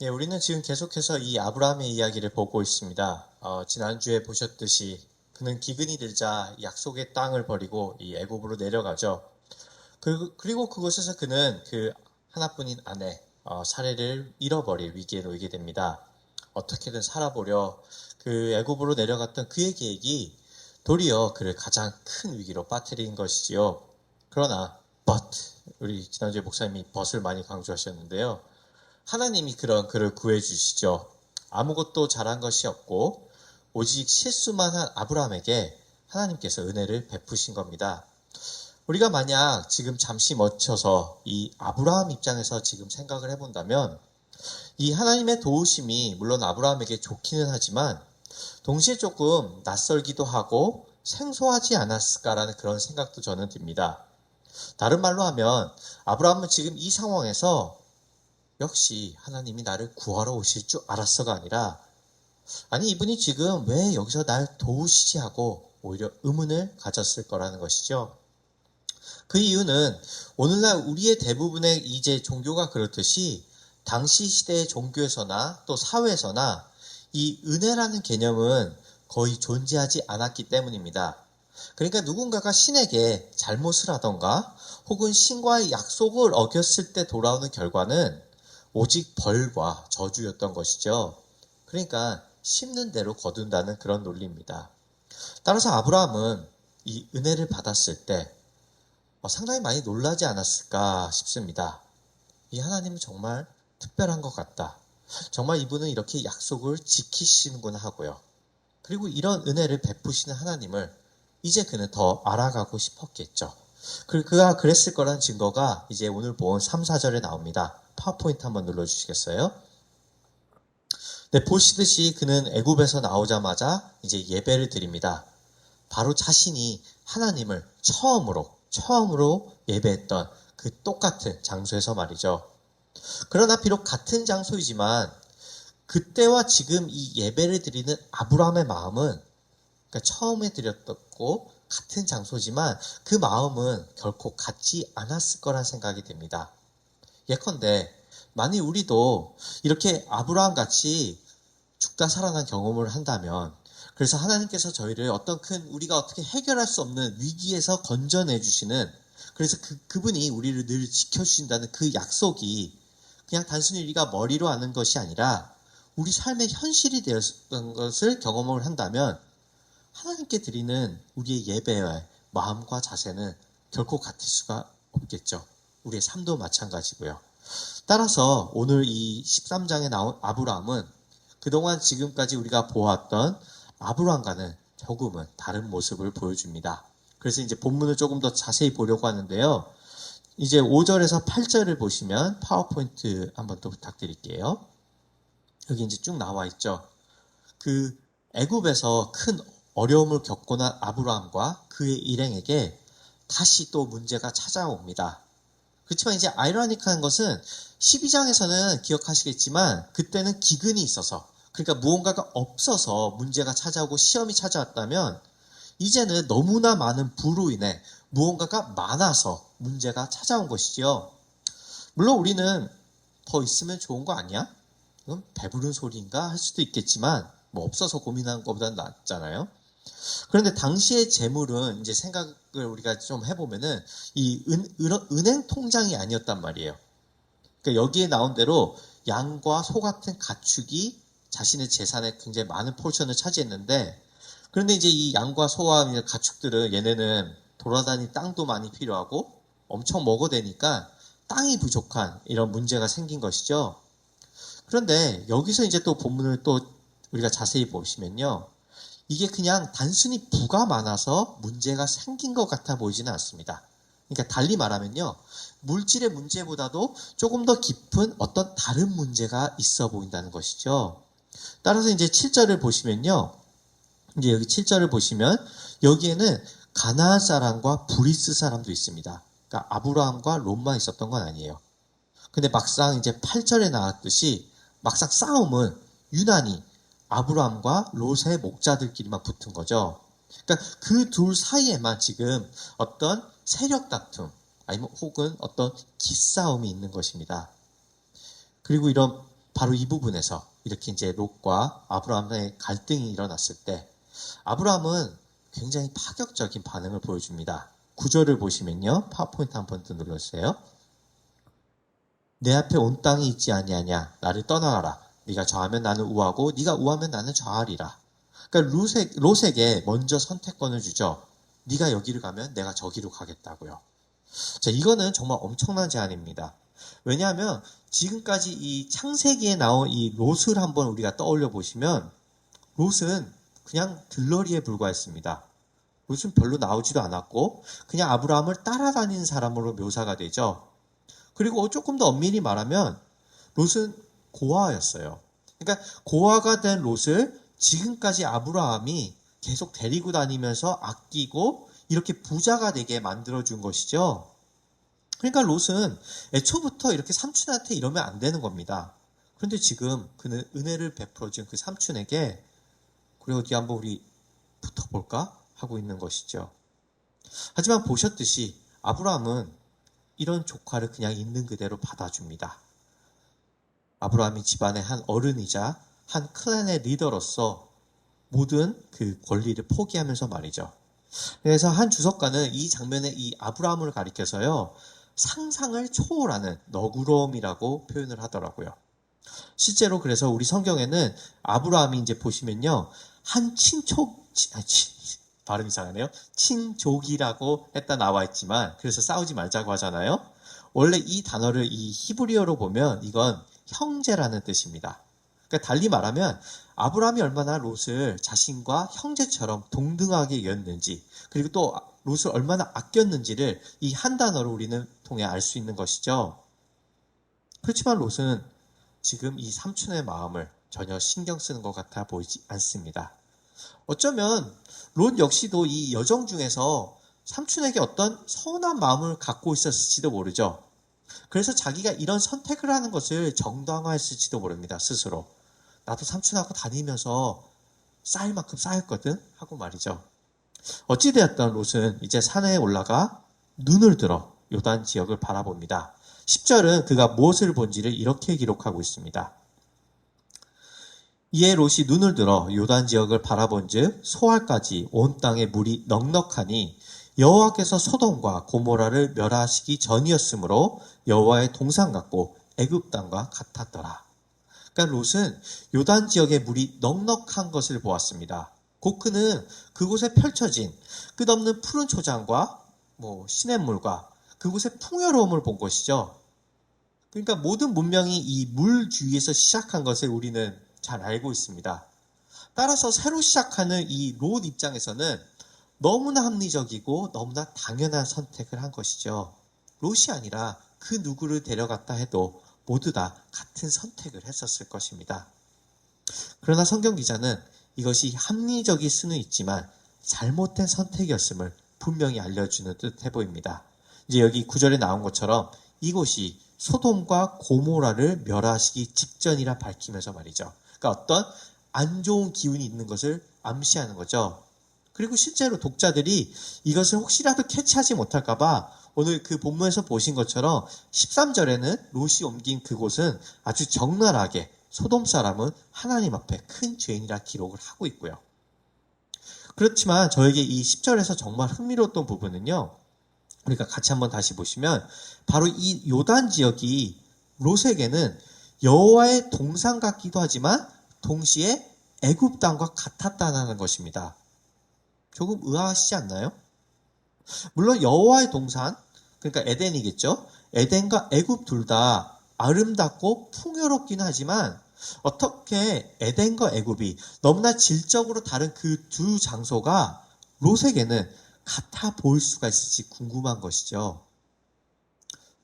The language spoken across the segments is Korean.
예, 우리는 지금 계속해서 이 아브라함의 이야기를 보고 있습니다. 지난주에 보셨듯이 그는 기근이 들자 약속의 땅을 버리고 이 애굽으로 내려가죠. 그리고 그곳에서 그는 그 하나뿐인 아내 사례를 잃어버릴 위기에 놓이게 됩니다. 어떻게든 살아보려 그 애굽으로 내려갔던 그의 계획이 도리어 그를 가장 큰 위기로 빠뜨린 것이지요. 그러나 but 우리 지난주에 목사님이 but을 많이 강조하셨는데요. 하나님이 그런 그를 구해주시죠. 아무것도 잘한 것이 없고 오직 실수만 한 아브라함에게 하나님께서 은혜를 베푸신 겁니다. 우리가 만약 지금 잠시 멈춰서 이 아브라함 입장에서 지금 생각을 해본다면 이 하나님의 도우심이 물론 아브라함에게 좋기는 하지만 동시에 조금 낯설기도 하고 생소하지 않았을까라는 그런 생각도 저는 듭니다. 다른 말로 하면 아브라함은 지금 이 상황에서 역시 하나님이 나를 구하러 오실 줄 알았어가 아니라 아니 이분이 지금 왜 여기서 날 도우시지 하고 오히려 의문을 가졌을 거라는 것이죠. 그 이유는 오늘날 우리의 대부분의 이제 종교가 그렇듯이 당시 시대의 종교에서나 또 사회에서나 이 은혜라는 개념은 거의 존재하지 않았기 때문입니다. 그러니까 누군가가 신에게 잘못을 하던가 혹은 신과의 약속을 어겼을 때 돌아오는 결과는 오직 벌과 저주였던 것이죠. 그러니까 심는 대로 거둔다는 그런 논리입니다. 따라서 아브라함은 이 은혜를 받았을 때 상당히 많이 놀라지 않았을까 싶습니다. 이 하나님은 정말 특별한 것 같다. 정말 이분은 이렇게 약속을 지키시는구나 하고요. 그리고 이런 은혜를 베푸시는 하나님을 이제 그는 더 알아가고 싶었겠죠. 그가 그랬을 거란 증거가 이제 오늘 본 3, 4절에 나옵니다. 파워포인트 한번 눌러주시겠어요? 네, 보시듯이 그는 애굽에서 나오자마자 이제 예배를 드립니다. 바로 자신이 하나님을 처음으로 예배했던 그 똑같은 장소에서 말이죠. 그러나 비록 같은 장소이지만 그때와 지금 이 예배를 드리는 아브라함의 마음은 그러니까 처음에 드렸고 같은 장소지만 그 마음은 결코 같지 않았을 거란 생각이 듭니다. 예컨대 만일 우리도 이렇게 아브라함 같이 죽다 살아난 경험을 한다면 그래서 하나님께서 저희를 어떤 큰 우리가 어떻게 해결할 수 없는 위기에서 건져내 주시는 그래서 그분이 우리를 늘 지켜주신다는 그 약속이 그냥 단순히 우리가 머리로 아는 것이 아니라 우리 삶의 현실이 되었던 것을 경험을 한다면 하나님께 드리는 우리의 예배의 마음과 자세는 결코 같을 수가 없겠죠. 우리의 삶도 마찬가지고요. 따라서 오늘 이 13장에 나온 아브라함은 그동안 지금까지 우리가 보았던 아브라함과는 조금은 다른 모습을 보여줍니다. 그래서 이제 본문을 조금 더 자세히 보려고 하는데요. 이제 5절에서 8절을 보시면 파워포인트 한번 더 부탁드릴게요. 여기 이제 쭉 나와 있죠. 그 애굽에서 큰 어려움을 겪고 난 아브라함과 그의 일행에게 다시 또 문제가 찾아옵니다. 그렇지만 이제 아이러니한 것은 12장에서는 기억하시겠지만 그때는 기근이 있어서 그러니까 무언가가 없어서 문제가 찾아오고 시험이 찾아왔다면 이제는 너무나 많은 부로 인해 무언가가 많아서 문제가 찾아온 것이지요. 물론 우리는 더 있으면 좋은 거 아니야? 이건 배부른 소리인가 할 수도 있겠지만 뭐 없어서 고민하는 것보다는 낫잖아요. 그런데 당시의 재물은 이제 생각을 우리가 좀 해보면은 이 은행 통장이 아니었단 말이에요. 그러니까 여기에 나온 대로 양과 소 같은 가축이 자신의 재산에 굉장히 많은 포션을 차지했는데 그런데 이제 이 양과 소와 가축들은 얘네는 돌아다닐 땅도 많이 필요하고 엄청 먹어대니까 땅이 부족한 이런 문제가 생긴 것이죠. 그런데 여기서 이제 또 본문을 또 우리가 자세히 보시면요. 이게 그냥 단순히 부가 많아서 문제가 생긴 것 같아 보이지는 않습니다. 그러니까 달리 말하면요. 물질의 문제보다도 조금 더 깊은 어떤 다른 문제가 있어 보인다는 것이죠. 따라서 이제 7절을 보시면요. 이제 여기 7절을 보시면 여기에는 가나안 사람과 브리스 사람도 있습니다. 그러니까 아브라함과 롯만 있었던 건 아니에요. 근데 막상 이제 8절에 나왔듯이 막상 싸움은 유난히 아브라함과 롯의 목자들끼리만 붙은 거죠. 그러니까 그 둘 사이에만 지금 어떤 세력 다툼 아니면 혹은 어떤 기싸움이 있는 것입니다. 그리고 이런 바로 이 부분에서 이렇게 이제 롯과 아브라함의 갈등이 일어났을 때 아브라함은 굉장히 파격적인 반응을 보여줍니다. 9절을 보시면요. 파워포인트 한 번 더 눌러주세요. 내 앞에 온 땅이 있지 아니하냐. 나를 떠나가라. 네가 좌하면 나는 우하고 네가 우하면 나는 좌하리라. 그러니까 롯에게 먼저 선택권을 주죠. 네가 여기를 가면 내가 저기로 가겠다고요. 자, 이거는 정말 엄청난 제안입니다. 왜냐하면 지금까지 이 창세기에 나온 이 롯을 한번 우리가 떠올려 보시면 롯은 그냥 들러리에 불과했습니다. 롯은 별로 나오지도 않았고 그냥 아브라함을 따라다니는 사람으로 묘사가 되죠. 그리고 조금 더 엄밀히 말하면 롯은 고아였어요. 그러니까 고아가 된 롯을 지금까지 아브라함이 계속 데리고 다니면서 아끼고 이렇게 부자가 되게 만들어준 것이죠. 그러니까 롯은 애초부터 이렇게 삼촌한테 이러면 안 되는 겁니다. 그런데 지금 그는 은혜를 베풀어준 그 삼촌에게 그래 어디 한번 우리 붙어볼까? 하고 있는 것이죠. 하지만 보셨듯이 아브라함은 이런 조카를 그냥 있는 그대로 받아줍니다. 아브라함이 집안의 한 어른이자 한 클랜의 리더로서 모든 그 권리를 포기하면서 말이죠. 그래서 한 주석가는 이 장면에 이 아브라함을 가리켜서요. 상상을 초월하는 너그러움이라고 표현을 하더라고요. 실제로 그래서 우리 성경에는 아브라함이 이제 보시면요. 한 발음 이상하네요. 친족이라고 했다 나와 있지만 그래서 싸우지 말자고 하잖아요. 원래 이 단어를 이 히브리어로 보면 이건 형제라는 뜻입니다. 그러니까 달리 말하면 아브라함이 얼마나 롯을 자신과 형제처럼 동등하게 여겼는지 그리고 또 롯을 얼마나 아꼈는지를 이 한 단어로 우리는 통해 알 수 있는 것이죠. 그렇지만 롯은 지금 이 삼촌의 마음을 전혀 신경 쓰는 것 같아 보이지 않습니다. 어쩌면 롯 역시도 이 여정 중에서 삼촌에게 어떤 서운한 마음을 갖고 있었을지도 모르죠. 그래서 자기가 이런 선택을 하는 것을 정당화했을지도 모릅니다. 스스로. 나도 삼촌하고 다니면서 쌓일 만큼 쌓였거든 하고 말이죠. 어찌되었던 롯은 이제 산에 올라가 눈을 들어 요단 지역을 바라봅니다. 10절은 그가 무엇을 본지를 이렇게 기록하고 있습니다. 이에 롯이 눈을 들어 요단 지역을 바라본즉 소알까지 온 땅에 물이 넉넉하니 여호와께서 소돔과 고모라를 멸하시기 전이었으므로 여호와의 동산 같고 애굽 땅과 같았더라. 그러니까 롯은 요단 지역에 물이 넉넉한 것을 보았습니다. 곧 그는 그곳에 펼쳐진 끝없는 푸른 초장과 시냇물과 그곳의 풍요로움을 본 것이죠. 그러니까 모든 문명이 이 물 주위에서 시작한 것을 우리는 잘 알고 있습니다. 따라서 새로 시작하는 이 롯 입장에서는 너무나 합리적이고 너무나 당연한 선택을 한 것이죠. 롯이 아니라 그 누구를 데려갔다 해도 모두 다 같은 선택을 했었을 것입니다. 그러나 성경 기자는 이것이 합리적일 수는 있지만 잘못된 선택이었음을 분명히 알려주는 듯 해보입니다. 이제 여기 9절에 나온 것처럼 이곳이 소돔과 고모라를 멸하시기 직전이라 밝히면서 말이죠. 그러니까 어떤 안 좋은 기운이 있는 것을 암시하는 거죠. 그리고 실제로 독자들이 이것을 혹시라도 캐치하지 못할까봐 오늘 그 본문에서 보신 것처럼 13절에는 롯이 옮긴 그곳은 아주 적나라하게 소돔 사람은 하나님 앞에 큰 죄인이라 기록을 하고 있고요. 그렇지만 저에게 이 10절에서 정말 흥미로웠던 부분은요. 우리가 같이 한번 다시 보시면 바로 이 요단 지역이 롯에게는 여호와의 동산 같기도 하지만 동시에 애굽 땅과 같았다는 것입니다. 조금 의아하시지 않나요? 물론 여호와의 동산, 그러니까 에덴이겠죠. 에덴과 애굽 둘 다 아름답고 풍요롭긴 하지만 어떻게 에덴과 애굽이 너무나 질적으로 다른 그 두 장소가 롯에게는 같아 보일 수가 있을지 궁금한 것이죠.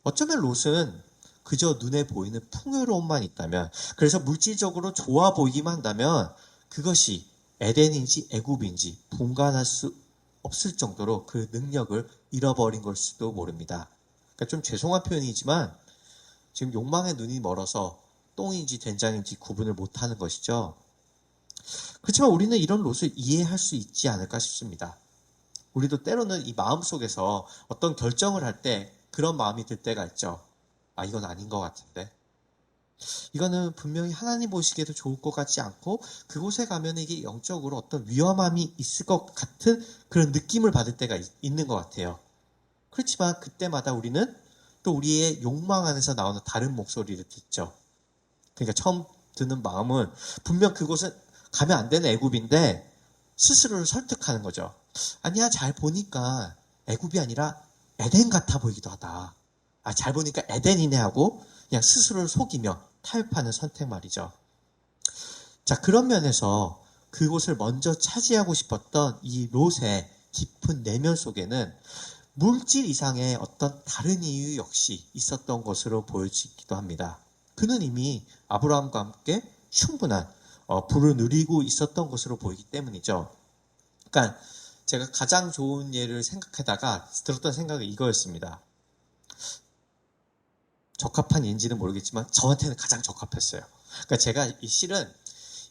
어쩌면 롯은 그저 눈에 보이는 풍요로움만 있다면, 그래서 물질적으로 좋아 보이기만 한다면 그것이 에덴인지 애굽인지 분간할 수 없을 정도로 그 능력을 잃어버린 걸 수도 모릅니다. 그러니까 좀 죄송한 표현이지만 지금 욕망의 눈이 멀어서 똥인지 된장인지 구분을 못하는 것이죠. 그렇지만 우리는 이런 롯을 이해할 수 있지 않을까 싶습니다. 우리도 때로는 이 마음속에서 어떤 결정을 할 때 그런 마음이 들 때가 있죠. 아, 이건 아닌 것 같은데. 이거는 분명히 하나님 보시기에도 좋을 것 같지 않고, 그곳에 가면 이게 영적으로 어떤 위험함이 있을 것 같은 그런 느낌을 받을 때가 있는 것 같아요. 그렇지만 그때마다 우리는 또 우리의 욕망 안에서 나오는 다른 목소리를 듣죠. 그러니까 처음 드는 마음은 분명 그곳은 가면 안 되는 애굽인데 스스로를 설득하는 거죠. 아니야, 잘 보니까 애굽이 아니라 에덴 같아 보이기도 하다. 아, 잘 보니까 에덴이네 하고 그냥 스스로를 속이며 타협하는 선택 말이죠. 자, 그런 면에서 그곳을 먼저 차지하고 싶었던 이 롯의 깊은 내면 속에는 물질 이상의 어떤 다른 이유 역시 있었던 것으로 보여지기도 합니다. 그는 이미 아브라함과 함께 충분한 부를 누리고 있었던 것으로 보이기 때문이죠. 그러니까 제가 가장 좋은 예를 생각하다가 들었던 생각이 이거였습니다. 적합한 예인지는 모르겠지만 저한테는 가장 적합했어요. 그러니까 제가 실은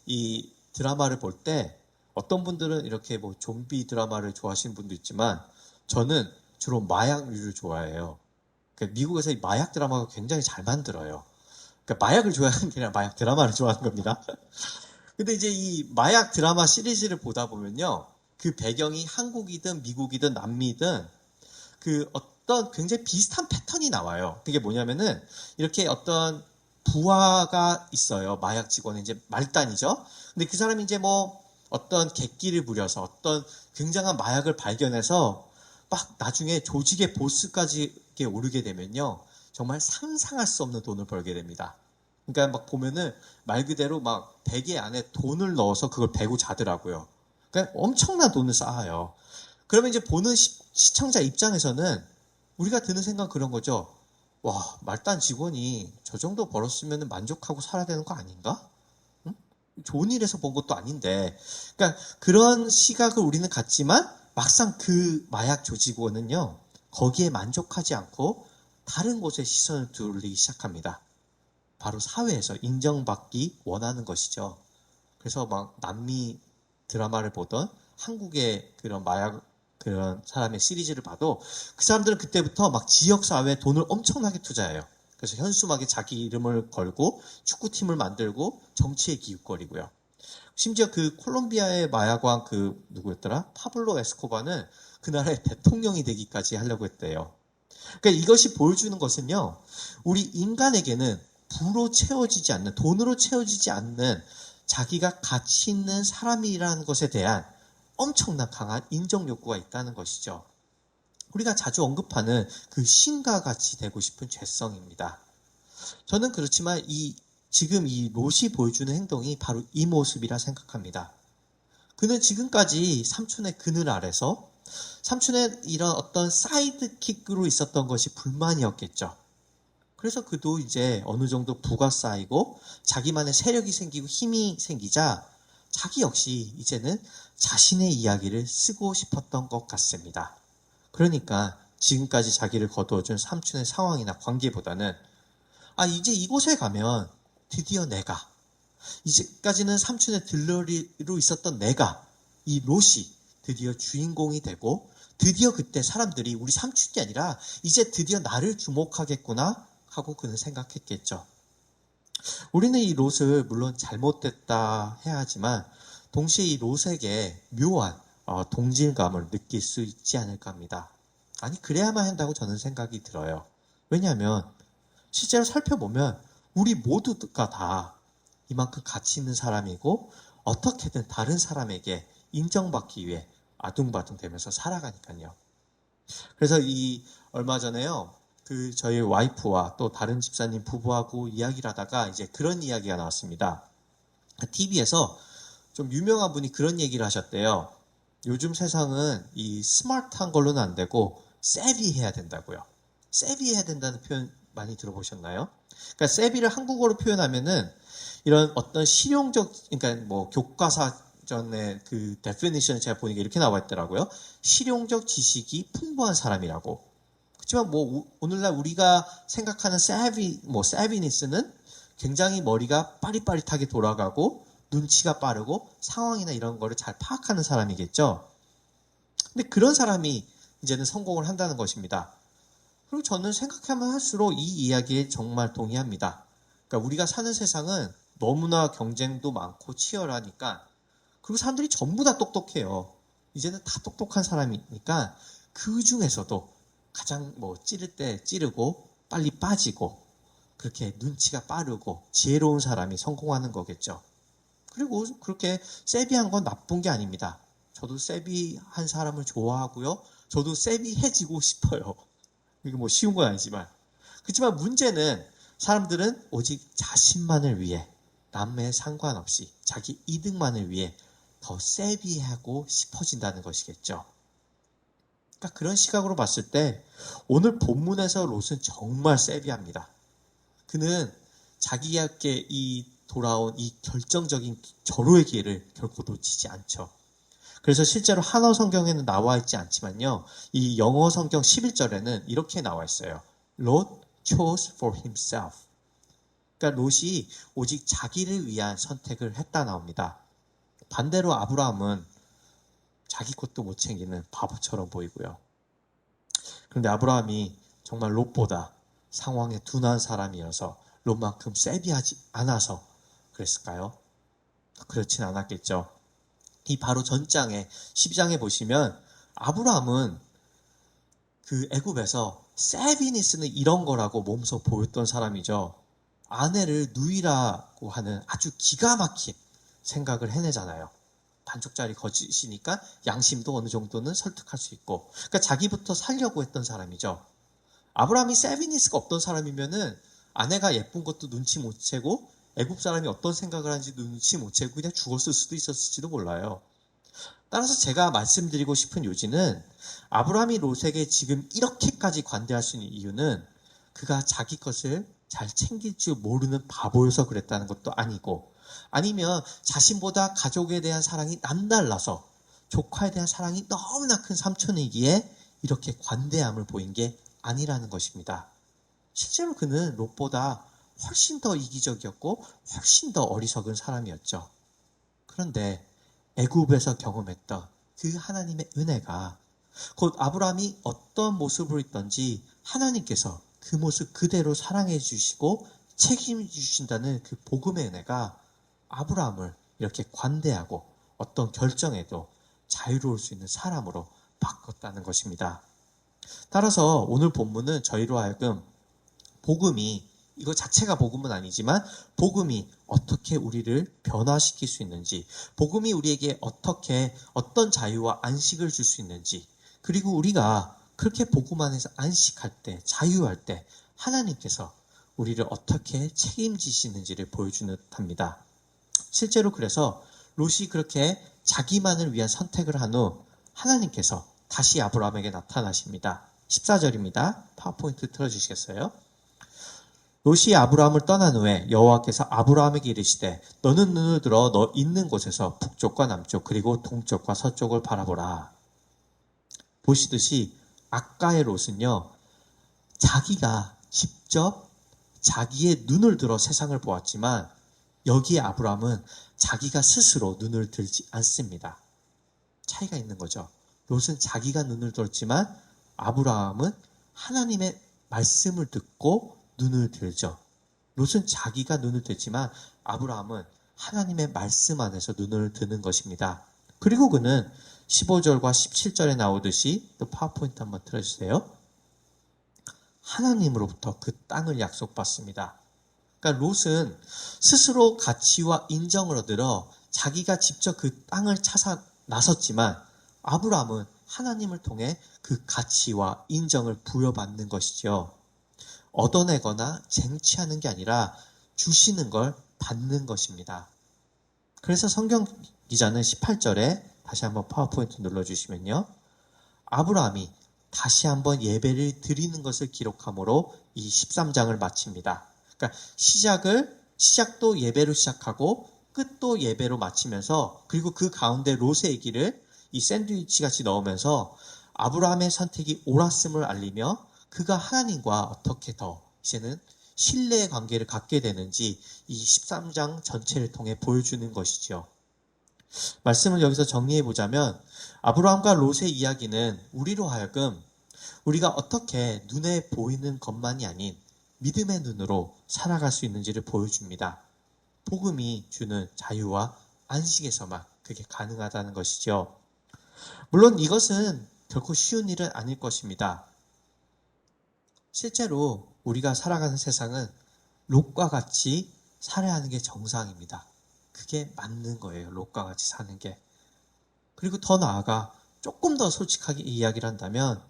이 드라마를 볼 때 어떤 분들은 이렇게 뭐 좀비 드라마를 좋아하시는 분도 있지만 저는 주로 마약류를 좋아해요. 그러니까 미국에서 이 마약 드라마가 굉장히 잘 만들어요. 그러니까 마약을 좋아하는 게 아니라 마약 드라마를 좋아하는 겁니다. 근데 이제 이 마약 드라마 시리즈를 보다 보면요. 그 배경이 한국이든 미국이든 남미든 그 어떤 굉장히 비슷한 패턴이 나와요. 그게 뭐냐면은 이렇게 어떤 부하가 있어요. 마약 직원이 이제 말단이죠. 근데 그 사람이 이제 뭐 어떤 객기를 부려서 어떤 굉장한 마약을 발견해서 막 나중에 조직의 보스까지 오르게 되면요. 정말 상상할 수 없는 돈을 벌게 됩니다. 그러니까 막 보면은 말 그대로 막 베개 안에 돈을 넣어서 그걸 베고 자더라고요. 그러니까 엄청난 돈을 쌓아요. 그러면 이제 보는 시청자 입장에서는 우리가 드는 생각 그런 거죠. 와, 말단 직원이 저 정도 벌었으면 만족하고 살아야 되는 거 아닌가? 응? 좋은 일에서 본 것도 아닌데. 그러니까 그런 시각을 우리는 갖지만 막상 그 마약 조직원은요. 거기에 만족하지 않고 다른 곳에 시선을 돌리기 시작합니다. 바로 사회에서 인정받기 원하는 것이죠. 그래서 막 남미 드라마를 보던 한국의 그런 마약 그런 사람의 시리즈를 봐도 그 사람들은 그때부터 막 지역사회에 돈을 엄청나게 투자해요. 그래서 현수막에 자기 이름을 걸고 축구팀을 만들고 정치에 기웃거리고요. 심지어 그 콜롬비아의 마약왕 그 누구였더라? 파블로 에스코바는 그 나라의 대통령이 되기까지 하려고 했대요. 그러니까 이것이 보여주는 것은요. 우리 인간에게는 부로 채워지지 않는, 돈으로 채워지지 않는 자기가 가치 있는 사람이라는 것에 대한 엄청난 강한 인정 욕구가 있다는 것이죠. 우리가 자주 언급하는 그 신과 같이 되고 싶은 죄성입니다. 저는 그렇지만 지금 이 롯이 보여주는 행동이 바로 이 모습이라 생각합니다. 그는 지금까지 삼촌의 그늘 아래서 삼촌의 이런 어떤 사이드킥으로 있었던 것이 불만이었겠죠. 그래서 그도 이제 어느 정도 부가 쌓이고 자기만의 세력이 생기고 힘이 생기자 자기 역시 이제는 자신의 이야기를 쓰고 싶었던 것 같습니다. 그러니까 지금까지 자기를 거두어준 삼촌의 상황이나 관계보다는 이제 이곳에 가면 드디어 내가 이제까지는 삼촌의 들러리로 있었던 내가 이 롯이 드디어 주인공이 되고 드디어 그때 사람들이 우리 삼촌이 아니라 이제 드디어 나를 주목하겠구나 하고 그는 생각했겠죠. 우리는 이 롯을 물론 잘못됐다 해야 하지만 동시에 이 롯에게 묘한 동질감을 느낄 수 있지 않을까 합니다. 아니 그래야만 한다고 저는 생각이 들어요. 왜냐하면 실제로 살펴보면 우리 모두가 다 이만큼 가치 있는 사람이고 어떻게든 다른 사람에게 인정받기 위해 아둥바둥 되면서 살아가니까요. 그래서 얼마 전에요. 저희 와이프와 또 다른 집사님 부부하고 이야기를 하다가 이제 그런 이야기가 나왔습니다. TV에서 좀 유명한 분이 그런 얘기를 하셨대요. 요즘 세상은 이 스마트한 걸로는 안 되고 세비해야 된다고요. 세비해야 된다는 표현 많이 들어보셨나요? 그러니까 세비를 한국어로 표현하면은 이런 어떤 실용적, 그러니까 뭐 교과서전에 그 데피니션을 제가 보니까 이렇게 나와 있더라고요. 실용적 지식이 풍부한 사람이라고. 그렇지만 뭐 오늘날 우리가 생각하는 세비니스는 굉장히 머리가 빠릿빠릿하게 돌아가고 눈치가 빠르고 상황이나 이런 거를 잘 파악하는 사람이겠죠. 근데 그런 사람이 이제는 성공을 한다는 것입니다. 그리고 저는 생각하면 할수록 이 이야기에 정말 동의합니다. 그러니까 우리가 사는 세상은 너무나 경쟁도 많고 치열하니까, 그리고 사람들이 전부 다 똑똑해요. 이제는 다 똑똑한 사람이니까 그 중에서도 가장 찌를 때 찌르고 빨리 빠지고 그렇게 눈치가 빠르고 지혜로운 사람이 성공하는 거겠죠. 그리고 그렇게 세비한 건 나쁜 게 아닙니다. 저도 세비한 사람을 좋아하고요. 저도 세비해지고 싶어요. 이게 쉬운 건 아니지만. 그렇지만 문제는 사람들은 오직 자신만을 위해 남의 상관없이 자기 이득만을 위해 더 세비하고 싶어진다는 것이겠죠. 그러니까 그런 시각으로 봤을 때 오늘 본문에서 롯은 정말 세비합니다. 그는 자기에게 돌아온 이 결정적인 절호의 기회를 결코 놓치지 않죠. 그래서 실제로 한어 성경에는 나와 있지 않지만요. 이 영어 성경 11절에는 이렇게 나와 있어요. Lot chose for himself. 그러니까 롯이 오직 자기를 위한 선택을 했다 나옵니다. 반대로 아브라함은 자기 것도 못 챙기는 바보처럼 보이고요. 그런데 아브라함이 정말 롯보다 상황에 둔한 사람이어서 롯만큼 세비하지 않아서 그랬을까요? 그렇진 않았겠죠. 이 바로 전장에 12장에 보시면 아브라함은 그 애굽에서 세비니스는 이런 거라고 몸소 보였던 사람이죠. 아내를 누이라고 하는 아주 기가 막힌 생각을 해내잖아요. 반쪽짜리 거짓이니까 양심도 어느 정도는 설득할 수 있고, 그러니까 자기부터 살려고 했던 사람이죠. 아브라함이 세비니스가 없던 사람이면은 아내가 예쁜 것도 눈치 못 채고 애굽 사람이 어떤 생각을 하는지 눈치 못 채고 그냥 죽었을 수도 있었을지도 몰라요. 따라서 제가 말씀드리고 싶은 요지는 아브라함이 롯에게 지금 이렇게까지 관대할 수 있는 이유는 그가 자기 것을 잘 챙길 줄 모르는 바보여서 그랬다는 것도 아니고, 아니면 자신보다 가족에 대한 사랑이 남달라서 조카에 대한 사랑이 너무나 큰 삼촌이기에 이렇게 관대함을 보인 게 아니라는 것입니다. 실제로 그는 롯보다 훨씬 더 이기적이었고 훨씬 더 어리석은 사람이었죠. 그런데 애굽에서 경험했던 그 하나님의 은혜가 곧 아브라함이 어떤 모습으로 있던지 하나님께서 그 모습 그대로 사랑해 주시고 책임져 주신다는 그 복음의 은혜가 아브라함을 이렇게 관대하고 어떤 결정에도 자유로울 수 있는 사람으로 바꿨다는 것입니다. 따라서 오늘 본문은 저희로 하여금 복음이, 이거 자체가 복음은 아니지만 복음이 어떻게 우리를 변화시킬 수 있는지, 복음이 우리에게 어떻게 어떤 자유와 안식을 줄 수 있는지, 그리고 우리가 그렇게 복음 안에서 안식할 때, 자유할 때 하나님께서 우리를 어떻게 책임지시는지를 보여주는 듯합니다. 실제로 그래서 롯이 그렇게 자기만을 위한 선택을 한 후 하나님께서 다시 아브라함에게 나타나십니다. 14절입니다. 파워포인트 틀어주시겠어요? 롯이 아브라함을 떠난 후에 여호와께서 아브라함에게 이르시되 너는 눈을 들어 너 있는 곳에서 북쪽과 남쪽 그리고 동쪽과 서쪽을 바라보라. 보시듯이 아까의 롯은요, 자기가 직접 자기의 눈을 들어 세상을 보았지만 여기에 아브라함은 자기가 스스로 눈을 들지 않습니다. 차이가 있는 거죠. 롯은 자기가 눈을 들었지만 아브라함은 하나님의 말씀을 듣고 눈을 들죠. 롯은 자기가 눈을 들지만 아브라함은 하나님의 말씀 안에서 눈을 드는 것입니다. 그리고 그는 15절과 17절에 나오듯이 또 파워포인트 한번 틀어주세요. 하나님으로부터 그 땅을 약속받습니다. 그러니까 롯은 스스로 가치와 인정을 얻으러 자기가 직접 그 땅을 찾아 나섰지만 아브라함은 하나님을 통해 그 가치와 인정을 부여받는 것이죠. 얻어내거나 쟁취하는 게 아니라 주시는 걸 받는 것입니다. 그래서 성경 기자는 18절에 다시 한번 파워포인트 눌러주시면요. 아브라함이 다시 한번 예배를 드리는 것을 기록함으로 이 13장을 마칩니다. 그러니까 시작도 예배로 시작하고 끝도 예배로 마치면서, 그리고 그 가운데 롯의 얘기를 이 샌드위치 같이 넣으면서 아브라함의 선택이 옳았음을 알리며 그가 하나님과 어떻게 더 이제는 신뢰의 관계를 갖게 되는지 이 13장 전체를 통해 보여주는 것이죠. 말씀을 여기서 정리해 보자면 아브라함과 롯의 이야기는 우리로 하여금 우리가 어떻게 눈에 보이는 것만이 아닌 믿음의 눈으로 살아갈 수 있는지를 보여줍니다. 복음이 주는 자유와 안식에서만 그게 가능하다는 것이죠. 물론 이것은 결코 쉬운 일은 아닐 것입니다. 실제로 우리가 살아가는 세상은 롯과 같이 살아야 하는 게 정상입니다. 그게 맞는 거예요. 롯과 같이 사는 게. 그리고 더 나아가 조금 더 솔직하게 이야기를 한다면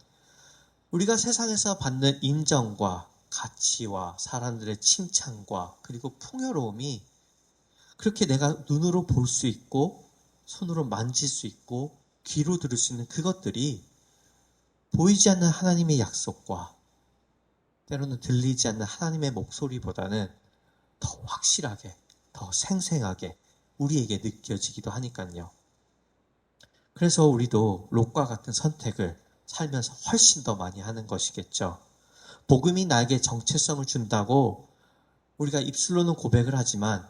우리가 세상에서 받는 인정과 가치와 사람들의 칭찬과 그리고 풍요로움이 그렇게 내가 눈으로 볼 수 있고 손으로 만질 수 있고 귀로 들을 수 있는 그것들이 보이지 않는 하나님의 약속과 때로는 들리지 않는 하나님의 목소리보다는 더 확실하게, 더 생생하게 우리에게 느껴지기도 하니까요. 그래서 우리도 롯과 같은 선택을 살면서 훨씬 더 많이 하는 것이겠죠. 복음이 나에게 정체성을 준다고 우리가 입술로는 고백을 하지만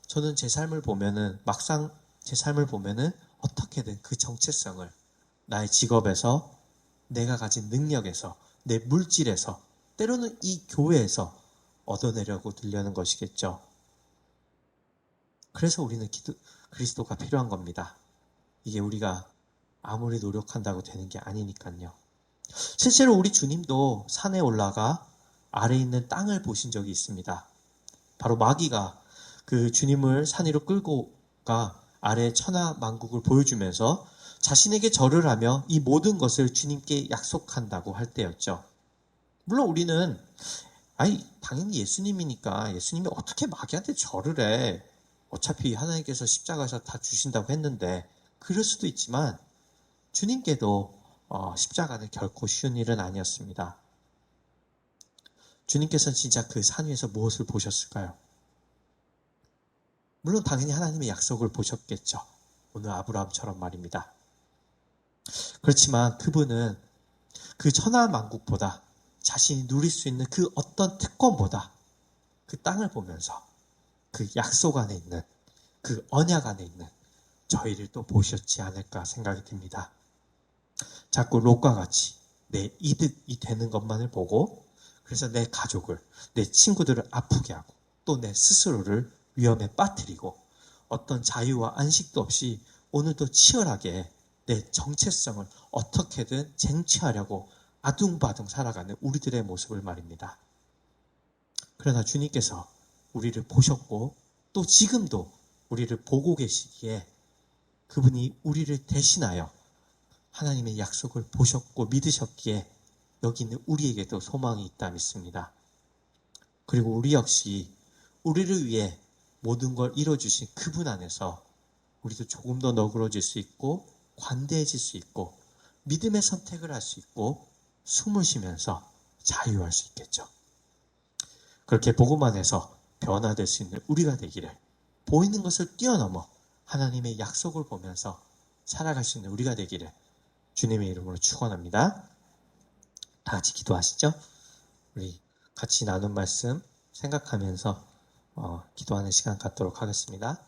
저는 제 삶을 보면은 막상 제 삶을 보면은 어떻게든 그 정체성을 나의 직업에서 내가 가진 능력에서 내 물질에서 때로는 이 교회에서 얻어내려고 들려는 것이겠죠. 그래서 우리는 그리스도가 필요한 겁니다. 이게 우리가 아무리 노력한다고 되는 게 아니니까요. 실제로 우리 주님도 산에 올라가 아래에 있는 땅을 보신 적이 있습니다. 바로 마귀가 그 주님을 산 위로 끌고 가 아래의 천하만국을 보여주면서 자신에게 절을 하며 이 모든 것을 주님께 약속한다고 할 때였죠. 물론 우리는 당연히 예수님이니까 예수님이 어떻게 마귀한테 절을 해. 어차피 하나님께서 십자가에서 다 주신다고 했는데 그럴 수도 있지만 주님께도 십자가는 결코 쉬운 일은 아니었습니다. 주님께서는 진짜 그 산 위에서 무엇을 보셨을까요? 물론 당연히 하나님의 약속을 보셨겠죠. 오늘 아브라함처럼 말입니다. 그렇지만 그분은 그 천하만국보다 자신이 누릴 수 있는 그 어떤 특권보다 그 땅을 보면서 그 약속 안에 있는 그 언약 안에 있는 저희를 또 보셨지 않을까 생각이 듭니다. 자꾸 롯과 같이 내 이득이 되는 것만을 보고 그래서 내 가족을, 내 친구들을 아프게 하고 또 내 스스로를 위험에 빠뜨리고 어떤 자유와 안식도 없이 오늘도 치열하게 내 정체성을 어떻게든 쟁취하려고 아둥바둥 살아가는 우리들의 모습을 말입니다. 그러나 주님께서 우리를 보셨고 또 지금도 우리를 보고 계시기에 그분이 우리를 대신하여 하나님의 약속을 보셨고 믿으셨기에 여기 있는 우리에게도 소망이 있다 믿습니다. 그리고 우리 역시 우리를 위해 모든 걸 이뤄주신 그분 안에서 우리도 조금 더 너그러질 수 있고 관대해질 수 있고 믿음의 선택을 할 수 있고 숨을 쉬면서 자유할 수 있겠죠. 그렇게 복음 안에서 변화될 수 있는 우리가 되기를 보이는 것을 뛰어넘어 하나님의 약속을 보면서 살아갈 수 있는 우리가 되기를 주님의 이름으로 축원합니다. 다 같이 기도하시죠. 우리 같이 나눈 말씀 생각하면서 기도하는 시간 갖도록 하겠습니다.